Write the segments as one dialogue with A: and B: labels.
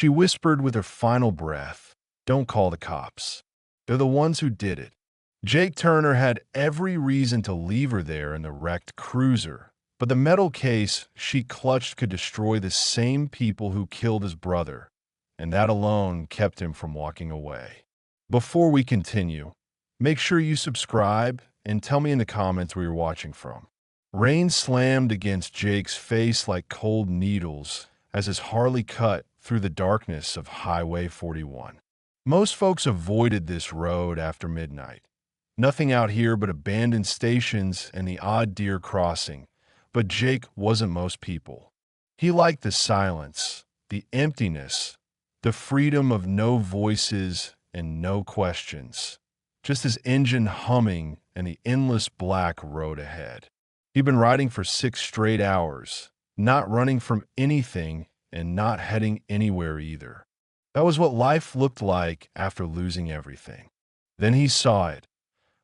A: She whispered with her final breath, "Don't call the cops. They're the ones who did it." Jake Turner had every reason to leave her there in the wrecked cruiser, but the metal case she clutched could destroy the same people who killed his brother, and that alone kept him from walking away. Before we continue, make sure you subscribe and tell me in the comments where you're watching from. Rain slammed against Jake's face like cold needles as his Harley cut through the darkness of Highway 41. Most folks avoided this road after midnight. Nothing out here but abandoned stations and the odd deer crossing, but Jake wasn't most people. He liked the silence, the emptiness, the freedom of no voices and no questions, just his engine humming and the endless black road ahead. He'd been riding for 6 straight hours, not running from anything and not heading anywhere either. That was what life looked like after losing everything. Then he saw it,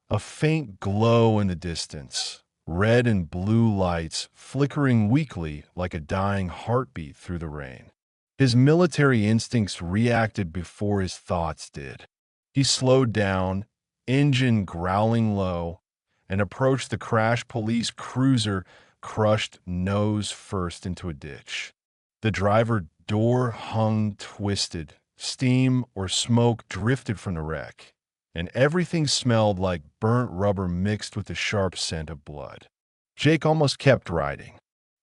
A: a faint glow in the distance, red and blue lights flickering weakly like a dying heartbeat through the rain. His military instincts reacted before his thoughts did. He slowed down, engine growling low, and approached the crashed police cruiser crushed nose first into a ditch. The driver door hung twisted, steam or smoke drifted from the wreck, and everything smelled like burnt rubber mixed with the sharp scent of blood. Jake almost kept riding.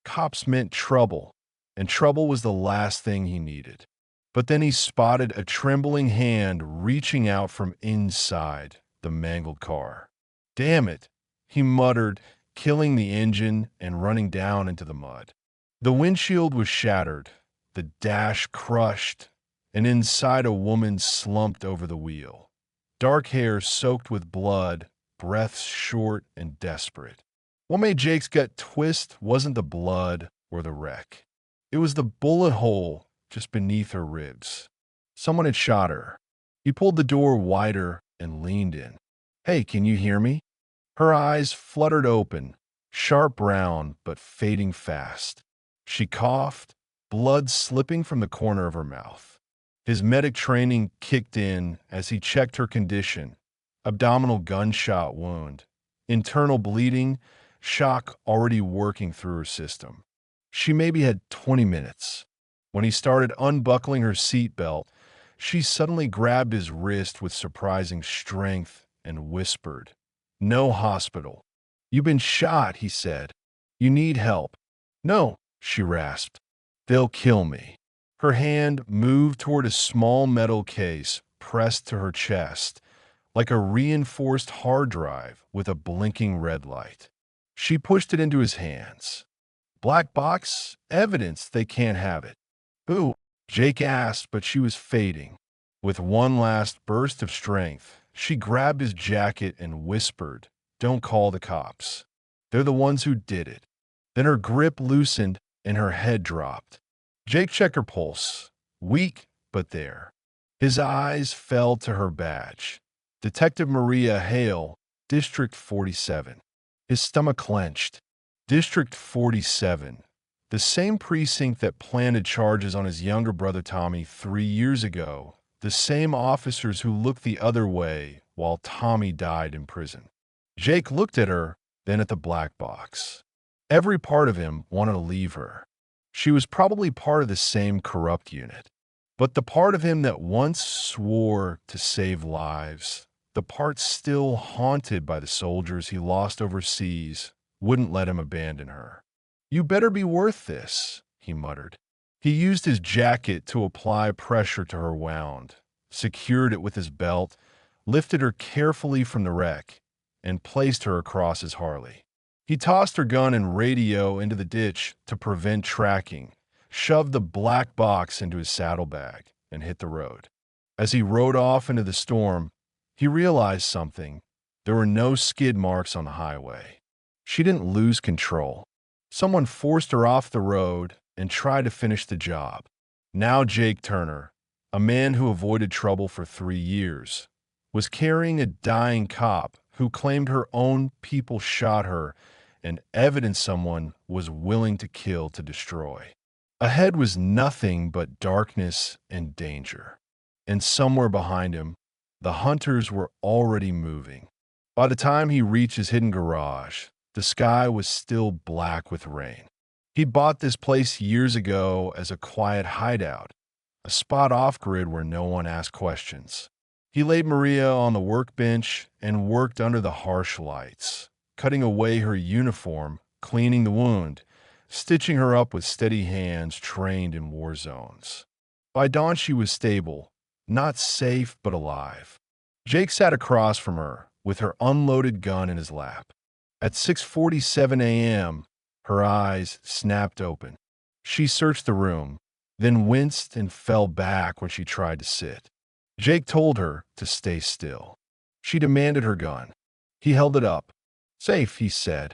A: Cops meant trouble, and trouble was the last thing he needed. But then he spotted a trembling hand reaching out from inside the mangled car. "Damn it," he muttered, killing the engine and running down into the mud. The windshield was shattered, the dash crushed, and inside a woman slumped over the wheel. Dark hair soaked with blood, breaths short and desperate. What made Jake's gut twist wasn't the blood or the wreck. It was the bullet hole just beneath her ribs. Someone had shot her. He pulled the door wider and leaned in. "Hey, can you hear me?" Her eyes fluttered open, sharp brown but fading fast. She coughed, blood slipping from the corner of her mouth. His medic training kicked in as he checked her condition. Abdominal gunshot wound, internal bleeding, shock already working through her system. She maybe had 20 minutes. When he started unbuckling her seatbelt, she suddenly grabbed his wrist with surprising strength and whispered, "No hospital." "You've been shot," he said. "You need help." "No," she rasped. "They'll kill me." Her hand moved toward a small metal case pressed to her chest, like a reinforced hard drive with a blinking red light. She pushed it into his hands. "Black box? Evidence they can't have it." "Who?" Jake asked, but she was fading. With one last burst of strength, she grabbed his jacket and whispered, "Don't call the cops. They're the ones who did it." Then her grip loosened and her head dropped. Jake checked her pulse, weak but there. His eyes fell to her badge. Detective Maria Hale, District 47. His stomach clenched. District 47, the same precinct that planted charges on his younger brother Tommy 3 years ago, the same officers who looked the other way while Tommy died in prison. Jake looked at her, then at the black box. Every part of him wanted to leave her. She was probably part of the same corrupt unit. But the part of him that once swore to save lives, the part still haunted by the soldiers he lost overseas, wouldn't let him abandon her. "You better be worth this," he muttered. He used his jacket to apply pressure to her wound, secured it with his belt, lifted her carefully from the wreck, and placed her across his Harley. He tossed her gun and radio into the ditch to prevent tracking, shoved the black box into his saddlebag, and hit the road. As he rode off into the storm, he realized something. There were no skid marks on the highway. She didn't lose control. Someone forced her off the road and tried to finish the job. Now Jake Turner, a man who avoided trouble for 3 years, was carrying a dying cop who claimed her own people shot her and evidence someone was willing to kill to destroy. Ahead was nothing but darkness and danger. And somewhere behind him, the hunters were already moving. By the time he reached his hidden garage, the sky was still black with rain. He bought this place years ago as a quiet hideout, a spot off-grid where no one asked questions. He laid Maria on the workbench and worked under the harsh lights, cutting away her uniform, cleaning the wound, stitching her up with steady hands trained in war zones. By dawn, she was stable, not safe but alive. Jake sat across from her, with her unloaded gun in his lap. At 6:47 a.m., her eyes snapped open. She searched the room, then winced and fell back when she tried to sit. Jake told her to stay still. She demanded her gun. He held it up. "Safe," he said.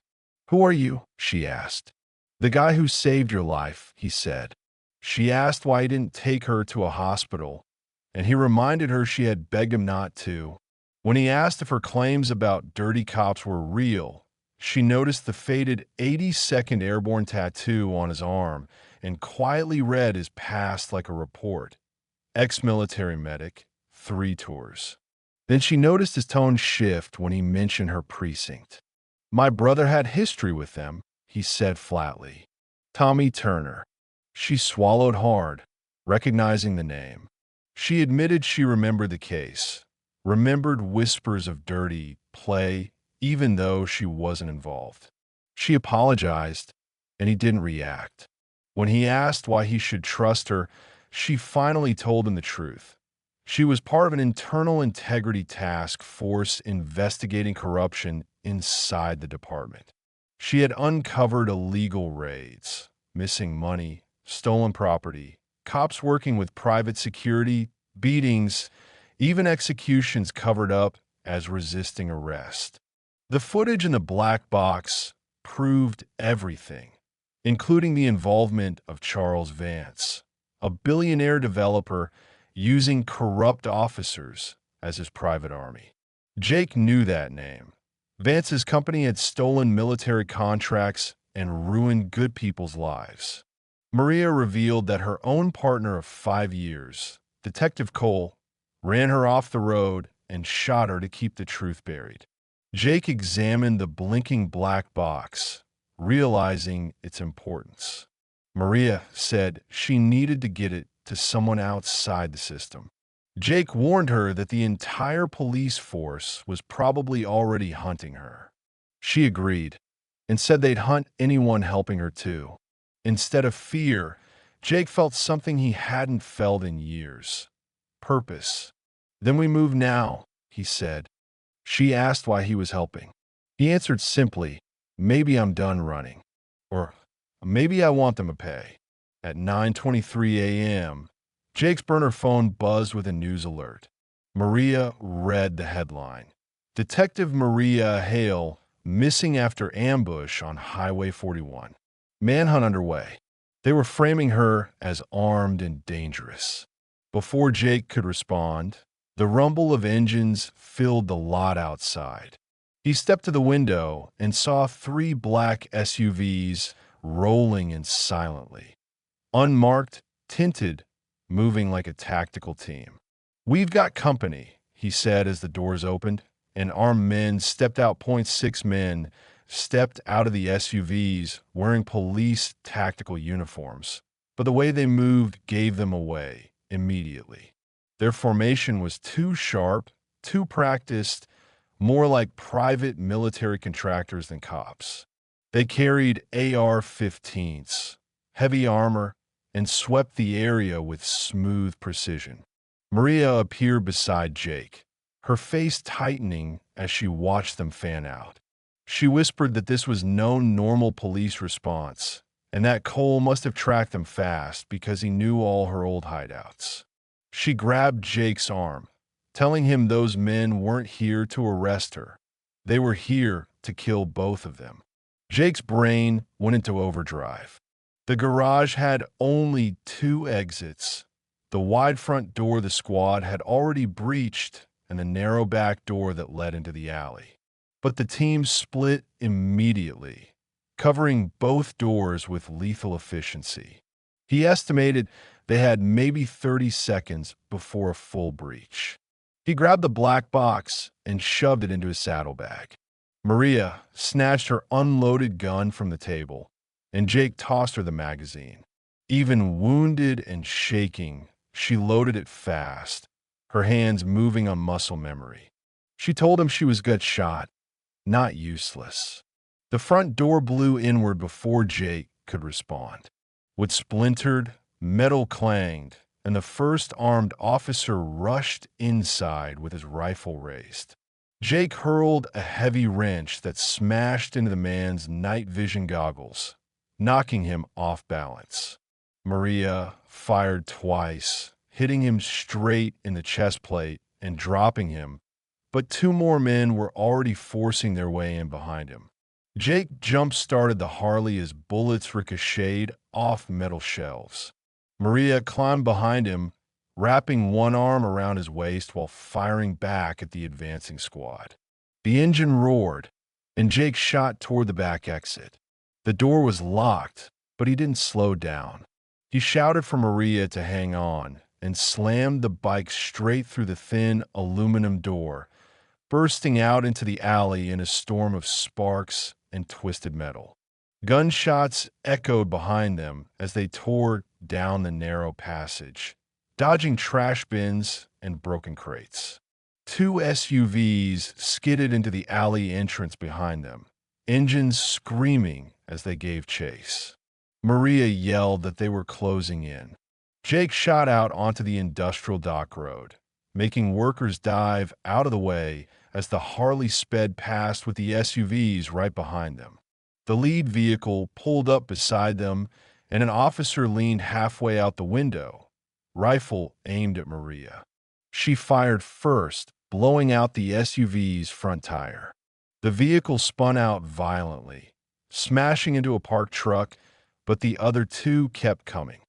A: "Who are you?" she asked. "The guy who saved your life," he said. She asked why he didn't take her to a hospital, and he reminded her she had begged him not to. When he asked if her claims about dirty cops were real, she noticed the faded 82nd Airborne tattoo on his arm and quietly read his past like a report. Ex-military medic, 3 tours. Then she noticed his tone shift when he mentioned her precinct. "My brother had history with them," he said flatly. "Tommy Turner." She swallowed hard, recognizing the name. She admitted she remembered the case, remembered whispers of dirty play, even though she wasn't involved. She apologized, and he didn't react. When he asked why he should trust her, she finally told him the truth. She was part of an internal integrity task force investigating corruption inside the department. She had uncovered illegal raids, missing money, stolen property, cops working with private security, beatings, even executions covered up as resisting arrest. The footage in the black box proved everything, including the involvement of Charles Vance, a billionaire developer using corrupt officers as his private army. Jake knew that name. Vance's company had stolen military contracts and ruined good people's lives. Maria revealed that her own partner of 5 years, Detective Cole, ran her off the road and shot her to keep the truth buried. Jake examined the blinking black box, realizing its importance. Maria said she needed to get it to someone outside the system. Jake warned her that the entire police force was probably already hunting her. She agreed and said they'd hunt anyone helping her too. Instead of fear, Jake felt something he hadn't felt in years: purpose. "Then we move now," he said. She asked why he was helping. He answered simply, "Maybe I'm done running." Or, "Maybe I want them to pay." At 9:23 a.m., Jake's burner phone buzzed with a news alert. Maria read the headline: "Detective Maria Hale missing after ambush on Highway 41. Manhunt underway." They were framing her as armed and dangerous. Before Jake could respond, the rumble of engines filled the lot outside. He stepped to the window and saw 3 black SUVs rolling in silently. Unmarked, tinted, moving like a tactical team. "We've got company," he said as the doors opened, and armed men stepped out. .6 men stepped out of the SUVs wearing police tactical uniforms, but the way they moved gave them away immediately. Their formation was too sharp, too practiced, more like private military contractors than cops. They carried AR-15s, heavy armor, and swept the area with smooth precision. Maria appeared beside Jake, her face tightening as she watched them fan out. She whispered that this was no normal police response, and that Cole must have tracked them fast because he knew all her old hideouts. She grabbed Jake's arm, telling him those men weren't here to arrest her. They were here to kill both of them. Jake's brain went into overdrive. The garage had only 2 exits. The wide front door the squad had already breached and the narrow back door that led into the alley. But the team split immediately, covering both doors with lethal efficiency. He estimated they had maybe 30 seconds before a full breach. He grabbed the black box and shoved it into his saddlebag. Maria snatched her unloaded gun from the table, and Jake tossed her the magazine. Even wounded and shaking, she loaded it fast, her hands moving on muscle memory. She told him she was good shot, not useless. The front door blew inward before Jake could respond. With splintered, metal clanged, and the first armed officer rushed inside with his rifle raised. Jake hurled a heavy wrench that smashed into the man's night vision goggles, knocking him off balance. Maria fired twice, hitting him straight in the chest plate and dropping him, but two more men were already forcing their way in behind him. Jake jump-started the Harley as bullets ricocheted off metal shelves. Maria climbed behind him, wrapping one arm around his waist while firing back at the advancing squad. The engine roared, and Jake shot toward the back exit. The door was locked, but he didn't slow down. He shouted for Maria to hang on and slammed the bike straight through the thin aluminum door, bursting out into the alley in a storm of sparks and twisted metal. Gunshots echoed behind them as they tore down the narrow passage, dodging trash bins and broken crates. Two SUVs skidded into the alley entrance behind them, engines screaming as they gave chase. Maria yelled that they were closing in. Jake shot out onto the industrial dock road, making workers dive out of the way as the Harley sped past with the SUVs right behind them. The lead vehicle pulled up beside them, and an officer leaned halfway out the window, rifle aimed at Maria. She fired first, blowing out the SUV's front tire. The vehicle spun out violently, smashing into a parked truck, but the other two kept coming.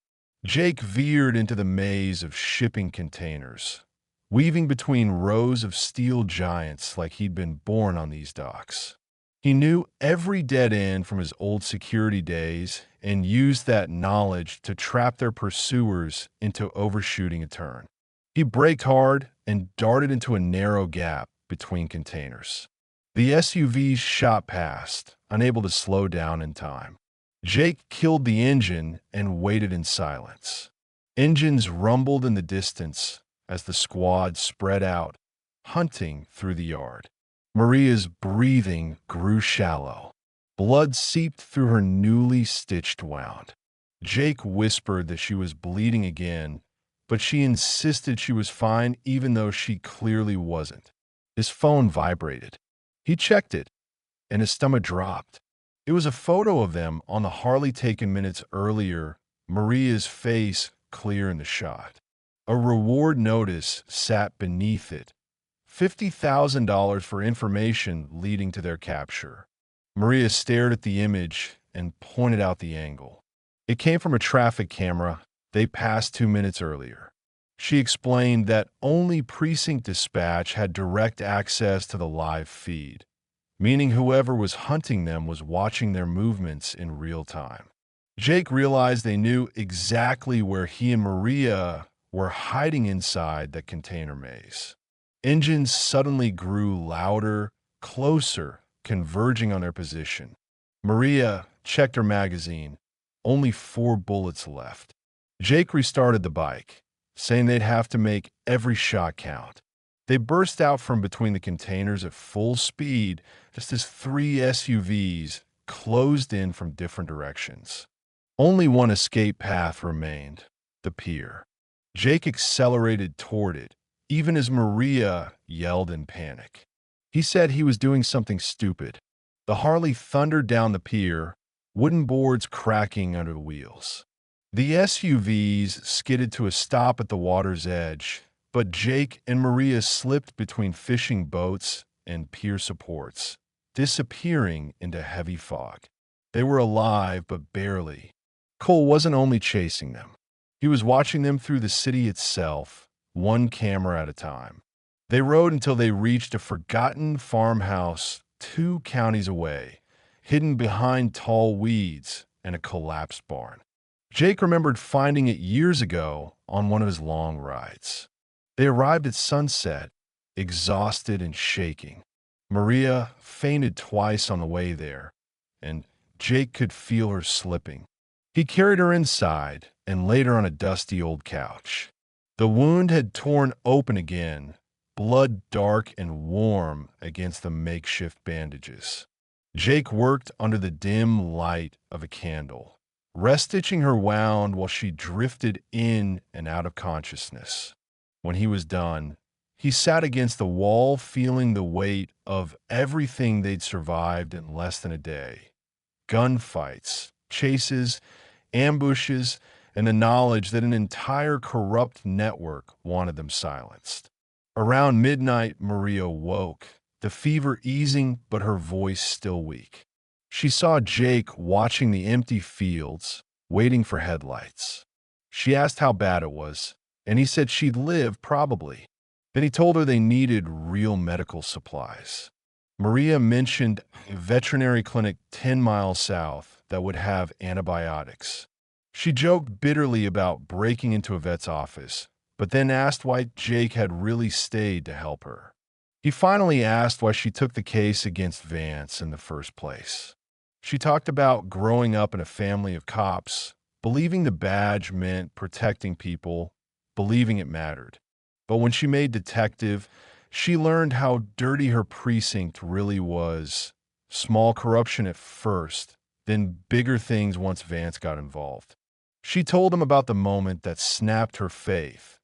A: Jake veered into the maze of shipping containers, weaving between rows of steel giants like he'd been born on these docks. He knew every dead end from his old security days and used that knowledge to trap their pursuers into overshooting a turn. He braked hard and darted into a narrow gap between containers. The SUVs shot past, unable to slow down in time. Jake killed the engine and waited in silence. Engines rumbled in the distance as the squad spread out, hunting through the yard. Maria's breathing grew shallow. Blood seeped through her newly stitched wound. Jake whispered that she was bleeding again, but she insisted she was fine even though she clearly wasn't. His phone vibrated. He checked it, and his stomach dropped. It was a photo of them on the Harley taken minutes earlier, Maria's face clear in the shot. A reward notice sat beneath it. $50,000 for information leading to their capture. Maria stared at the image and pointed out the angle. It came from a traffic camera they passed 2 minutes earlier. She explained that only Precinct Dispatch had direct access to the live feed, meaning whoever was hunting them was watching their movements in real time. Jake realized they knew exactly where he and Maria were hiding inside that container maze. Engines suddenly grew louder, closer, converging on their position. Maria checked her magazine. Only 4 bullets left. Jake restarted the bike, saying they'd have to make every shot count. They burst out from between the containers at full speed just as 3 SUVs closed in from different directions. Only one escape path remained, the pier. Jake accelerated toward it, even as Maria yelled in panic. He said he was doing something stupid. The Harley thundered down the pier, wooden boards cracking under the wheels. The SUVs skidded to a stop at the water's edge, but Jake and Maria slipped between fishing boats and pier supports, disappearing into heavy fog. They were alive, but barely. Cole wasn't only chasing them. He was watching them through the city itself, one camera at a time. They rode until they reached a forgotten farmhouse 2 counties away, hidden behind tall weeds and a collapsed barn. Jake remembered finding it years ago on one of his long rides. They arrived at sunset, exhausted and shaking. Maria fainted twice on the way there, and Jake could feel her slipping. He carried her inside and laid her on a dusty old couch. The wound had torn open again, blood dark and warm against the makeshift bandages. Jake worked under the dim light of a candle, rest-stitching her wound while she drifted in and out of consciousness. When he was done, he sat against the wall feeling the weight of everything they'd survived in less than a day. Gunfights, chases, ambushes, and the knowledge that an entire corrupt network wanted them silenced. Around midnight, Maria woke, the fever easing but her voice still weak. She saw Jake watching the empty fields, waiting for headlights. She asked how bad it was, and he said she'd live, probably. Then he told her they needed real medical supplies. Maria mentioned a veterinary clinic 10 miles south that would have antibiotics. She joked bitterly about breaking into a vet's office, but then asked why Jake had really stayed to help her. He finally asked why she took the case against Vance in the first place. She talked about growing up in a family of cops, believing the badge meant protecting people, believing it mattered. But when she made detective, she learned how dirty her precinct really was. Small corruption at first, then bigger things once Vance got involved. She told him about the moment that snapped her faith,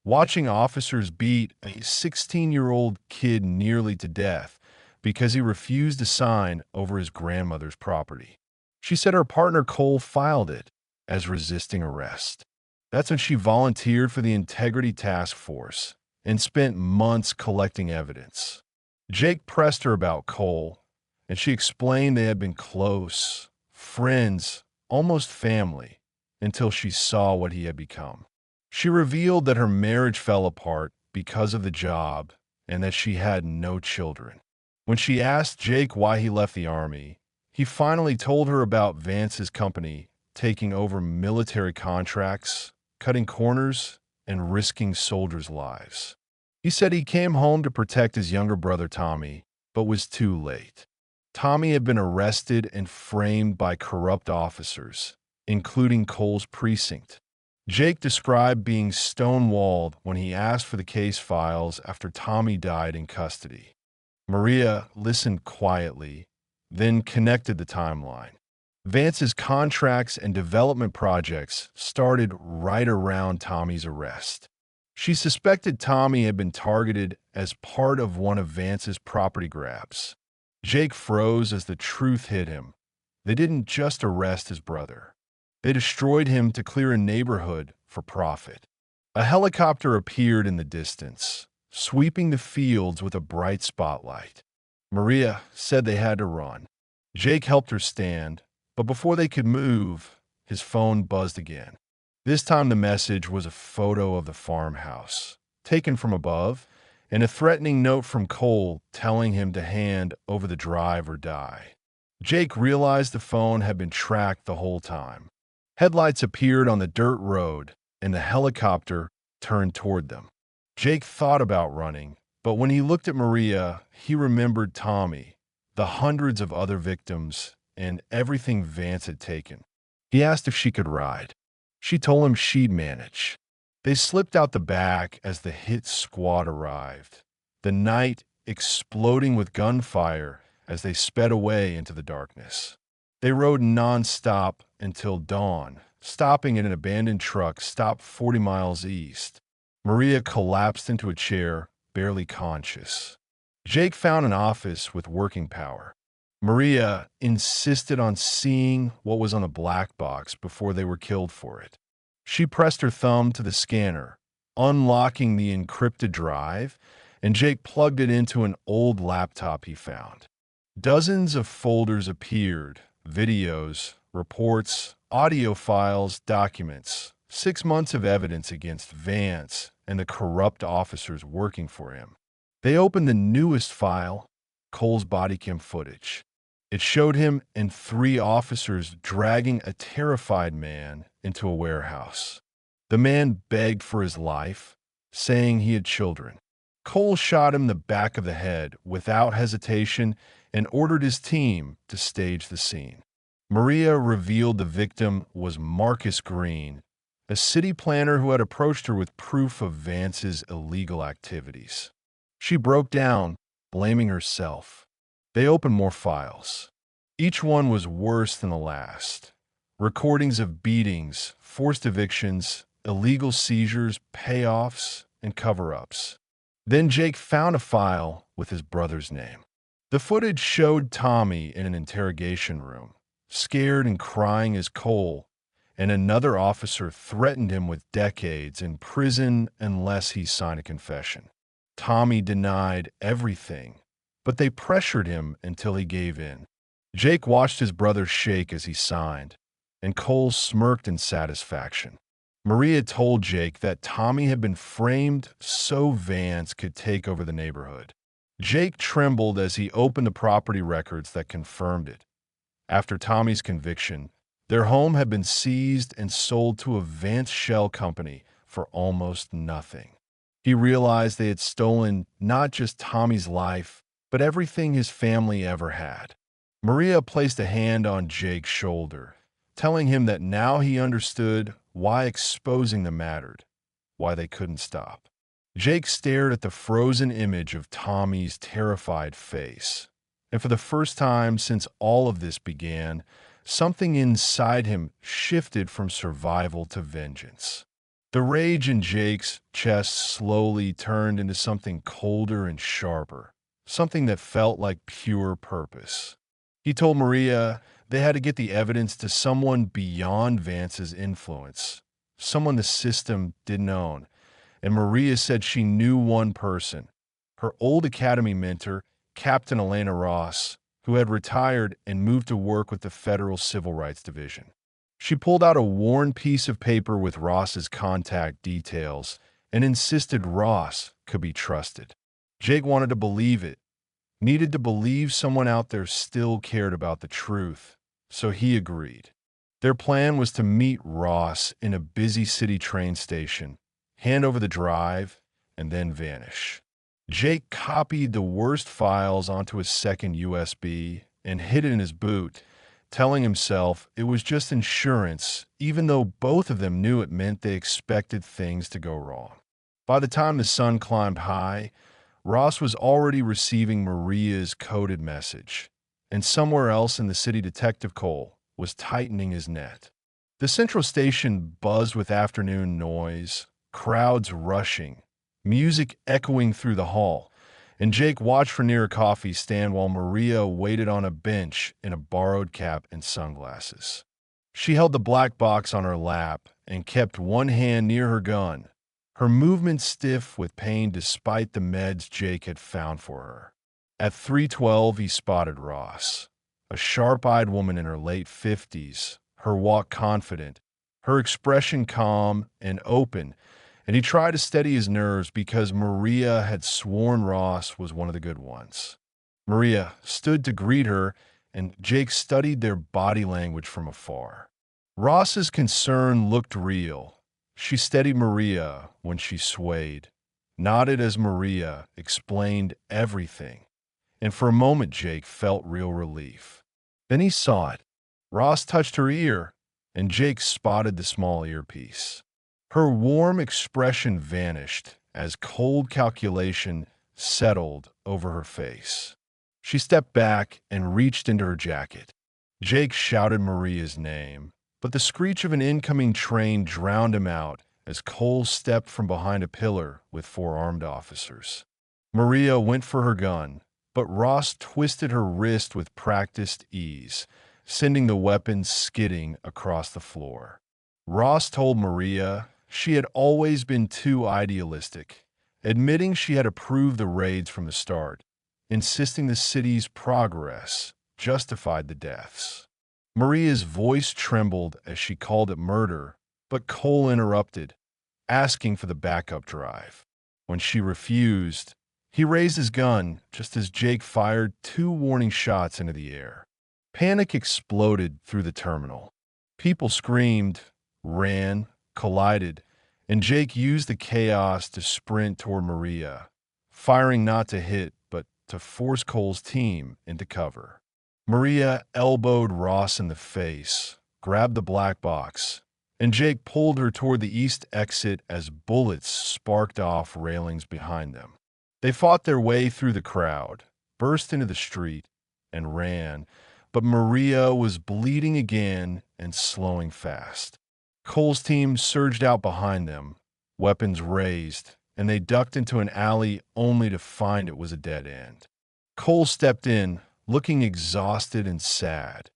A: watching officers beat a 16-year-old kid nearly to death because he refused to sign over his grandmother's property. She said her partner Cole filed it as resisting arrest. That's when she volunteered for the Integrity Task Force and spent months collecting evidence. Jake pressed her about Cole, and she explained they had been close, friends, almost family, until she saw what he had become. She revealed that her marriage fell apart because of the job and that she had no children. When she asked Jake why he left the Army, he finally told her about Vance's company taking over military contracts, cutting corners, and risking soldiers' lives. He said he came home to protect his younger brother Tommy, but was too late. Tommy had been arrested and framed by corrupt officers, including Cole's precinct. Jake described being stonewalled when he asked for the case files after Tommy died in custody. Maria listened quietly, then connected the timeline. Vance's contracts and development projects started right around Tommy's arrest. She suspected Tommy had been targeted as part of one of Vance's property grabs. Jake froze as the truth hit him. They didn't just arrest his brother. They destroyed him to clear a neighborhood for profit. A helicopter appeared in the distance, sweeping the fields with a bright spotlight. Maria said they had to run. Jake helped her stand, but before they could move, his phone buzzed again. This time the message was a photo of the farmhouse, taken from above, and a threatening note from Cole telling him to hand over the drive or die. Jake realized the phone had been tracked the whole time. Headlights appeared on the dirt road, and the helicopter turned toward them. Jake thought about running, but when he looked at Maria, he remembered Tommy, the hundreds of other victims, and everything Vance had taken. He asked if she could ride. She told him she'd manage. They slipped out the back as the hit squad arrived, the night exploding with gunfire as they sped away into the darkness. They rode non-stop until dawn, stopping at an abandoned truck stopped 40 miles east. Maria collapsed into a chair, barely conscious. Jake found an office with working power. Maria insisted on seeing what was on the black box before they were killed for it. She pressed her thumb to the scanner, unlocking the encrypted drive, and Jake plugged it into an old laptop he found. Dozens of folders appeared, videos, reports, audio files, documents, 6 months of evidence against Vance and the corrupt officers working for him. They opened the newest file, Cole's body cam footage. It showed him and 3 officers dragging a terrified man into a warehouse. The man begged for his life, saying he had children. Cole shot him in the back of the head without hesitation and ordered his team to stage the scene. Maria revealed the victim was Marcus Green, a city planner who had approached her with proof of Vance's illegal activities. She broke down, blaming herself. They opened more files. Each one was worse than the last. Recordings of beatings, forced evictions, illegal seizures, payoffs, and cover-ups. Then Jake found a file with his brother's name. The footage showed Tommy in an interrogation room, scared and crying as Cole, and another officer threatened him with decades in prison unless he signed a confession. Tommy denied everything, but they pressured him until he gave in. Jake watched his brother shake as he signed, and Cole smirked in satisfaction. Maria told Jake that Tommy had been framed so Vance could take over the neighborhood. Jake trembled as he opened the property records that confirmed it. After Tommy's conviction, their home had been seized and sold to a Vance shell company for almost nothing. He realized they had stolen not just Tommy's life, but everything his family ever had. Maria placed a hand on Jake's shoulder, telling him that now he understood why exposing them mattered, why they couldn't stop. Jake stared at the frozen image of Tommy's terrified face, and for the first time since all of this began, something inside him shifted from survival to vengeance. The rage in Jake's chest slowly turned into something colder and sharper, something that felt like pure purpose. He told Maria they had to get the evidence to someone beyond Vance's influence, someone the system didn't own, and Maria said she knew one person, her old academy mentor, Captain Elena Ross, who had retired and moved to work with the Federal Civil Rights Division. She pulled out a worn piece of paper with Ross's contact details and insisted Ross could be trusted. Jake wanted to believe it, needed to believe someone out there still cared about the truth, so he agreed. Their plan was to meet Ross in a busy city train station, hand over the drive, and then vanish. Jake copied the worst files onto his second USB and hid it in his boot, telling himself it was just insurance, even though both of them knew it meant they expected things to go wrong. By the time the sun climbed high, Ross was already receiving Maria's coded message, and somewhere else in the city, Detective Cole was tightening his net. The central station buzzed with afternoon noise, crowds rushing, music echoing through the hall, and Jake watched for near a coffee stand while Maria waited on a bench in a borrowed cap and sunglasses. She held the black box on her lap and kept one hand near her gun, her movement stiff with pain despite the meds Jake had found for her. At 3:12, he spotted Ross, a sharp-eyed woman in her late 50s, her walk confident, her expression calm and open, and he tried to steady his nerves because Maria had sworn Ross was one of the good ones. Maria stood to greet her, and Jake studied their body language from afar. Ross's concern looked real. She steadied Maria when she swayed, nodded as Maria explained everything, and for a moment Jake felt real relief. Then he saw it. Ross touched her ear, and Jake spotted the small earpiece. Her warm expression vanished as cold calculation settled over her face. She stepped back and reached into her jacket. Jake shouted Maria's name, but the screech of an incoming train drowned him out as Cole stepped from behind a pillar with 4 armed officers. Maria went for her gun, but Ross twisted her wrist with practiced ease, sending the weapon skidding across the floor. Ross told Maria she had always been too idealistic, admitting she had approved the raids from the start, insisting the city's progress justified the deaths. Maria's voice trembled as she called it murder, but Cole interrupted, asking for the backup drive. When she refused, he raised his gun just as Jake fired 2 warning shots into the air. Panic exploded through the terminal. People screamed, ran, collided, and Jake used the chaos to sprint toward Maria, firing not to hit but to force Cole's team into cover. Maria elbowed Ross in the face, grabbed the black box, and Jake pulled her toward the east exit as bullets sparked off railings behind them. They fought their way through the crowd, burst into the street, and ran, but Maria was bleeding again and slowing fast. Cole's team surged out behind them, weapons raised, and they ducked into an alley only to find it was a dead end. Cole stepped in, looking exhausted and sad,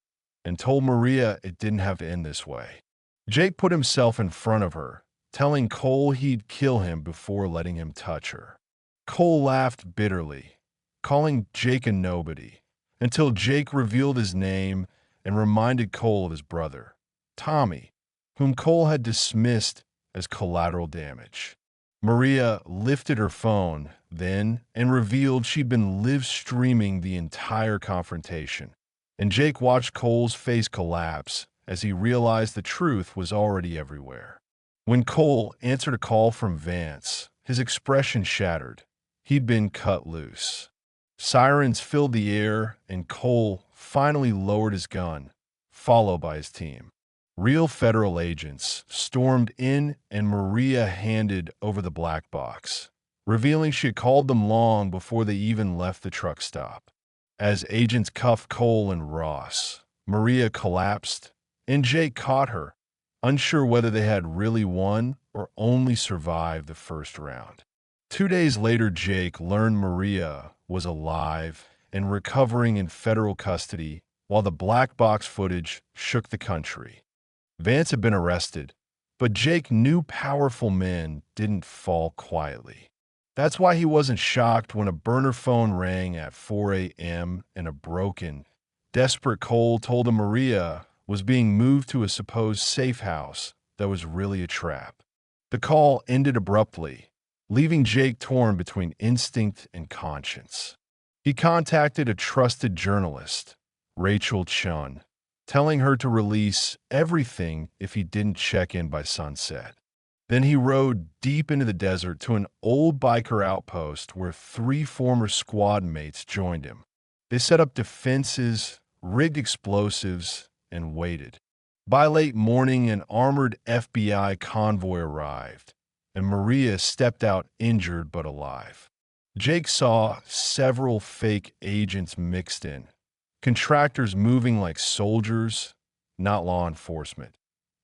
A: and told Maria it didn't have to end this way. Jake put himself in front of her, telling Cole he'd kill him before letting him touch her. Cole laughed bitterly, calling Jake a nobody, until Jake revealed his name and reminded Cole of his brother, Tommy, whom Cole had dismissed as collateral damage. Maria lifted her phone then and revealed she'd been live streaming the entire confrontation, and Jake watched Cole's face collapse as he realized the truth was already everywhere. When Cole answered a call from Vance, his expression shattered. He'd been cut loose. Sirens filled the air, and Cole finally lowered his gun, followed by his team. Real federal agents stormed in, and Maria handed over the black box, revealing she had called them long before they even left the truck stop. As agents cuffed Cole and Ross, Maria collapsed, and Jake caught her, unsure whether they had really won or only survived the first round. 2 days later, Jake learned Maria was alive and recovering in federal custody while the black box footage shook the country. Vance had been arrested, but Jake knew powerful men didn't fall quietly. That's why he wasn't shocked when a burner phone rang at 4 a.m. and a broken, desperate Cole told him Maria was being moved to a supposed safe house that was really a trap. The call ended abruptly, leaving Jake torn between instinct and conscience. He contacted a trusted journalist, Rachel Chun, telling her to release everything if he didn't check in by sunset. Then he rode deep into the desert to an old biker outpost where 3 former squad mates joined him. They set up defenses, rigged explosives, and waited. By late morning, an armored FBI convoy arrived, and Maria stepped out injured but alive. Jake saw several fake agents mixed in, contractors moving like soldiers, not law enforcement.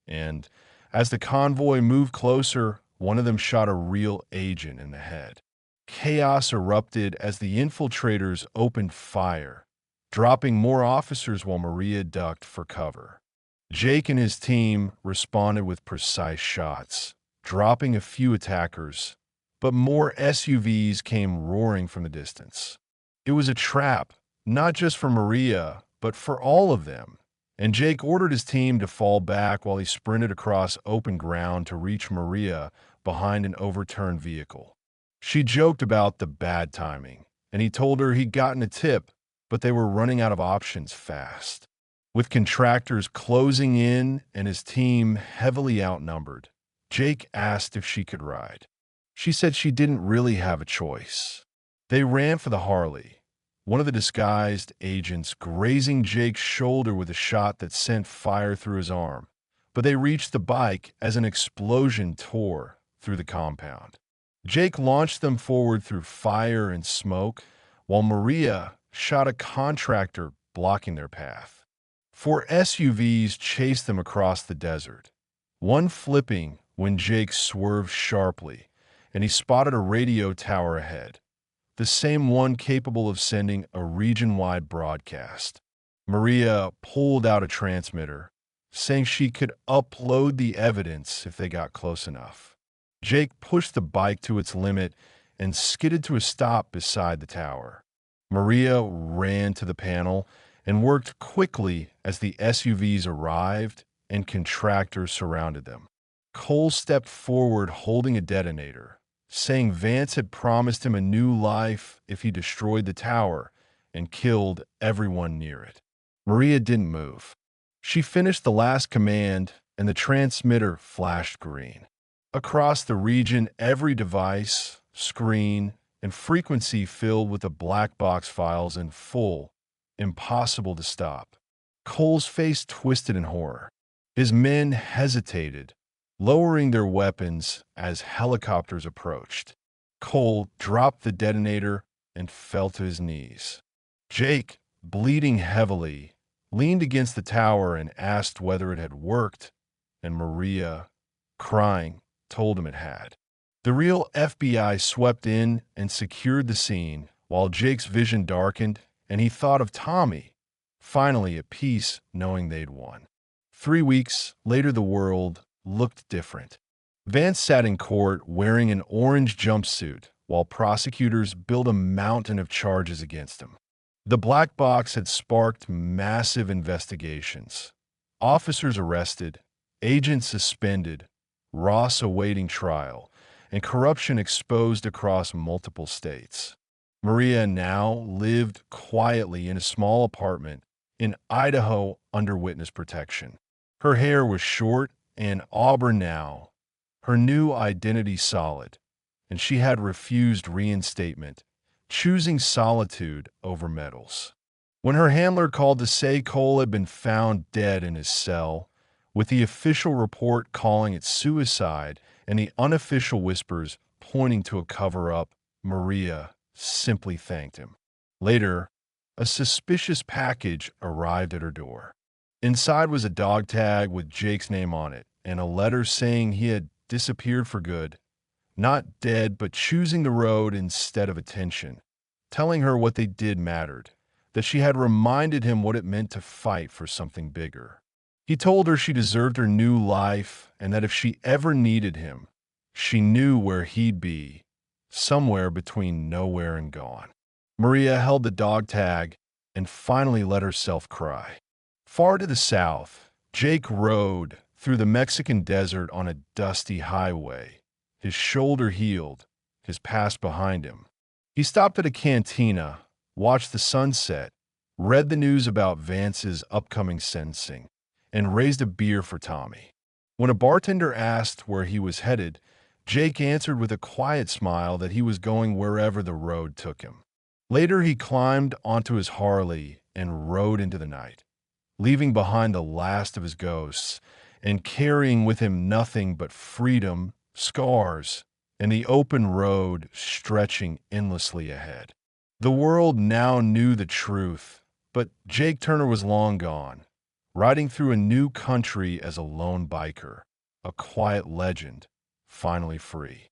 A: And as the convoy moved closer, one of them shot a real agent in the head. Chaos erupted as the infiltrators opened fire, dropping more officers while Maria ducked for cover. Jake and his team responded with precise shots, dropping a few attackers, but more SUVs came roaring from the distance. It was a trap, not just for Maria, but for all of them, and Jake ordered his team to fall back while he sprinted across open ground to reach Maria behind an overturned vehicle. She joked about the bad timing, and he told her he'd gotten a tip, but they were running out of options fast. With contractors closing in and his team heavily outnumbered, Jake asked if she could ride. She said she didn't really have a choice. They ran for the Harley, one of the disguised agents grazing Jake's shoulder with a shot that sent fire through his arm, but they reached the bike as an explosion tore through the compound. Jake launched them forward through fire and smoke, while Maria shot a contractor blocking their path. 4 SUVs chased them across the desert, one flipping when Jake swerved sharply, and he spotted a radio tower ahead, the same one capable of sending a region-wide broadcast. Maria pulled out a transmitter, saying she could upload the evidence if they got close enough. Jake pushed the bike to its limit and skidded to a stop beside the tower. Maria ran to the panel and worked quickly as the SUVs arrived and contractors surrounded them. Cole stepped forward holding a detonator, saying Vance had promised him a new life if he destroyed the tower and killed everyone near it. Maria didn't move. She finished the last command and the transmitter flashed green. Across the region, every device, screen, and frequency filled with the black box files in full, impossible to stop. Cole's face twisted in horror. His men hesitated, lowering their weapons as helicopters approached. Cole dropped the detonator and fell to his knees. Jake, bleeding heavily, leaned against the tower and asked whether it had worked, and Maria, crying, told him it had. The real FBI swept in and secured the scene, while Jake's vision darkened and he thought of Tommy, finally at peace knowing they'd won. 3 weeks later, the world looked different. Vance sat in court wearing an orange jumpsuit while prosecutors built a mountain of charges against him. The black box had sparked massive investigations. Officers arrested, agents suspended, Ross awaiting trial, and corruption exposed across multiple states. Maria now lived quietly in a small apartment in Idaho under witness protection. Her hair was short and auburn now, her new identity solid, and she had refused reinstatement, choosing solitude over medals. When her handler called to say Cole had been found dead in his cell, with the official report calling it suicide and the unofficial whispers pointing to a cover-up, Maria simply thanked him. Later, a suspicious package arrived at her door. Inside was a dog tag with Jake's name on it and a letter saying he had disappeared for good, not dead but choosing the road instead of attention, telling her what they did mattered, that she had reminded him what it meant to fight for something bigger. He told her she deserved her new life and that if she ever needed him, she knew where he'd be, somewhere between nowhere and gone. Maria held the dog tag and finally let herself cry. Far to the south, Jake rode through the Mexican desert on a dusty highway, his shoulder healed, his past behind him. He stopped at a cantina, watched the sunset, read the news about Vance's upcoming sentencing, and raised a beer for Tommy. When a bartender asked where he was headed, Jake answered with a quiet smile that he was going wherever the road took him. Later, he climbed onto his Harley and rode into the night, leaving behind the last of his ghosts and carrying with him nothing but freedom, scars, and the open road stretching endlessly ahead. The world now knew the truth, but Jake Turner was long gone, riding through a new country as a lone biker, a quiet legend, finally free.